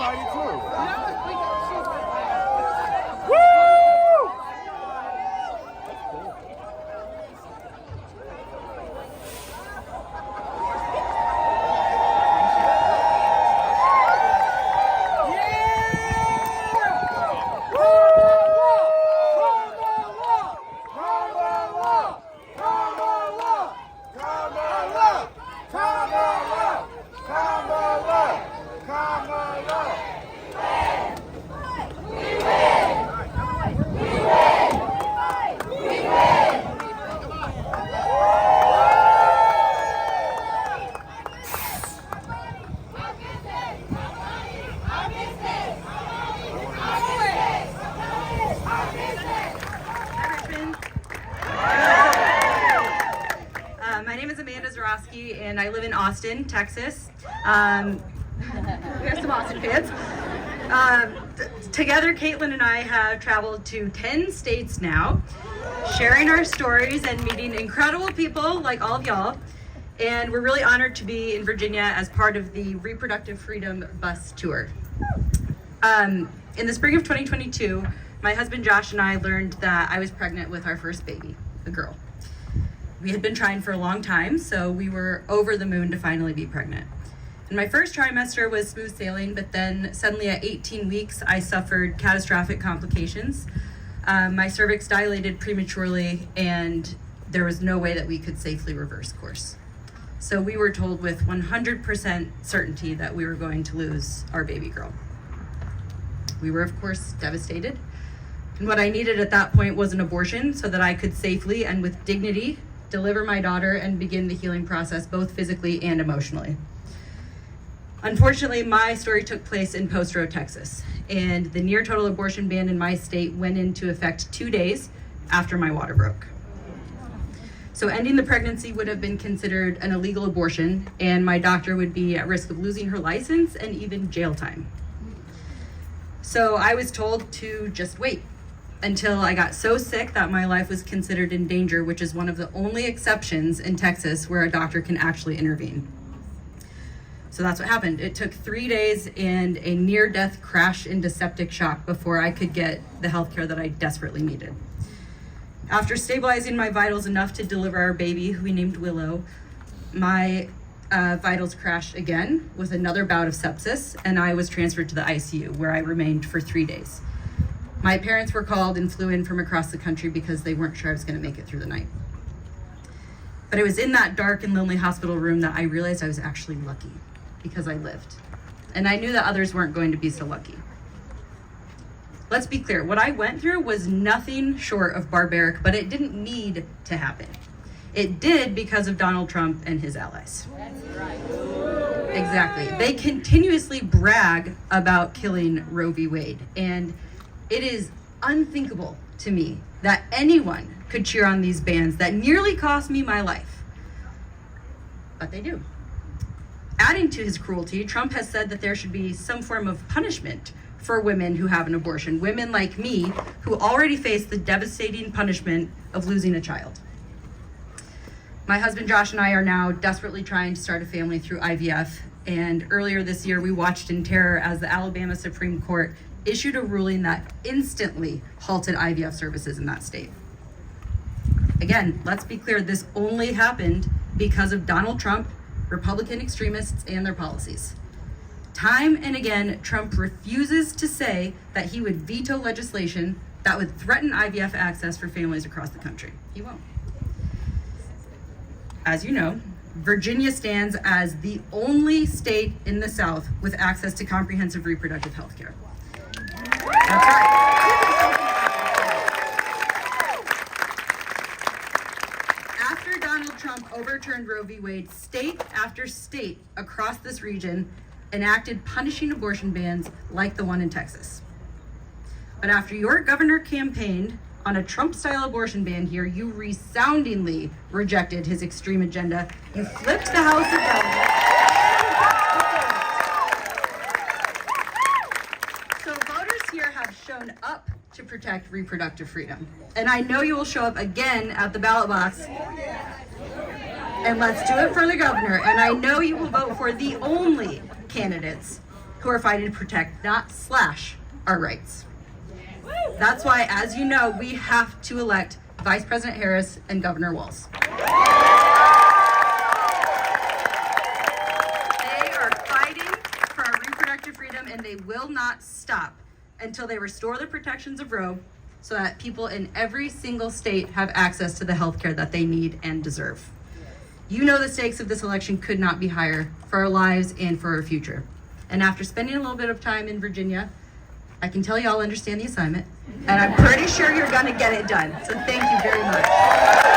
excited too. Zurawski, and I live in Austin, Texas. We have some Austin fans. Together, Kaitlyn and I have traveled to 10 states now, sharing our stories and meeting incredible people like all of y'all. And we're really honored to be in Virginia as part of the Reproductive Freedom Bus tour. In the spring of 2022, my husband Josh and I learned that I was pregnant with our first baby, a girl. We had been trying for a long time, so we were over the moon to finally be pregnant. And my first trimester was smooth sailing, but then suddenly at 18 weeks, I suffered catastrophic complications. My cervix dilated prematurely, and there was no way that we could safely reverse course. So we were told with 100% certainty that we were going to lose our baby girl. We were, of course, devastated. And what I needed at that point was an abortion so that I could safely and with dignity deliver my daughter and begin the healing process, both physically and emotionally. Unfortunately, my story took place in Post Road, Texas, and the near total abortion ban in my state went into effect 2 days after my water broke. So ending the pregnancy would have been considered an illegal abortion, and my doctor would be at risk of losing her license and even jail time. So I was told to just wait until I got so sick that my life was considered in danger, which is one of the only exceptions in Texas where a doctor can actually intervene. So that's what happened. It took 3 days and a near-death crash into septic shock before I could get the healthcare that I desperately needed. After stabilizing my vitals enough to deliver our baby, who we named Willow, my vitals crashed again with another bout of sepsis, and I was transferred to the ICU, where I remained for 3 days. My parents were called and flew in from across the country because they weren't sure I was going to make it through the night. But it was in that dark and lonely hospital room that I realized I was actually lucky, because I lived. And I knew that others weren't going to be so lucky. Let's be clear, what I went through was nothing short of barbaric, but it didn't need to happen. It did because of Donald Trump and his allies. That's right. Exactly. They continuously brag about killing Roe v. Wade, and it is unthinkable to me that anyone could cheer on these bans that nearly cost me my life. But they do. Adding to his cruelty, Trump has said that there should be some form of punishment for women who have an abortion, women like me who already face the devastating punishment of losing a child. My husband Josh and I are now desperately trying to start a family through IVF, and earlier this year we watched in terror as the Alabama Supreme Court issued a ruling that instantly halted IVF services in that state. Again, let's be clear, this only happened because of Donald Trump, Republican extremists, and their policies. Time and again, Trump refuses to say that he would veto legislation that would threaten IVF access for families across the country. He won't. As you know, Virginia stands as the only state in the South with access to comprehensive reproductive health care. That's right. After Donald Trump overturned Roe v. Wade, state after state across this region enacted punishing abortion bans like the one in Texas. But after your governor campaigned on a Trump-style abortion ban here, you resoundingly rejected his extreme agenda. You flipped the House of Delegates. So voters here have shown up to protect reproductive freedom. And I know you will show up again at the ballot box. And let's do it for the governor. And I know you will vote for the only candidates who are fighting to protect, not slash, our rights. That's why, as you know, we have to elect Vice President Harris and Governor Walz. They are fighting for our reproductive freedom, and they will not stop until they restore the protections of Roe so that people in every single state have access to the health care that they need and deserve. You know the stakes of this election could not be higher for our lives and for our future. And after spending a little bit of time in Virginia, I can tell you all understand the assignment, and I'm pretty sure you're gonna get it done. So thank you very much.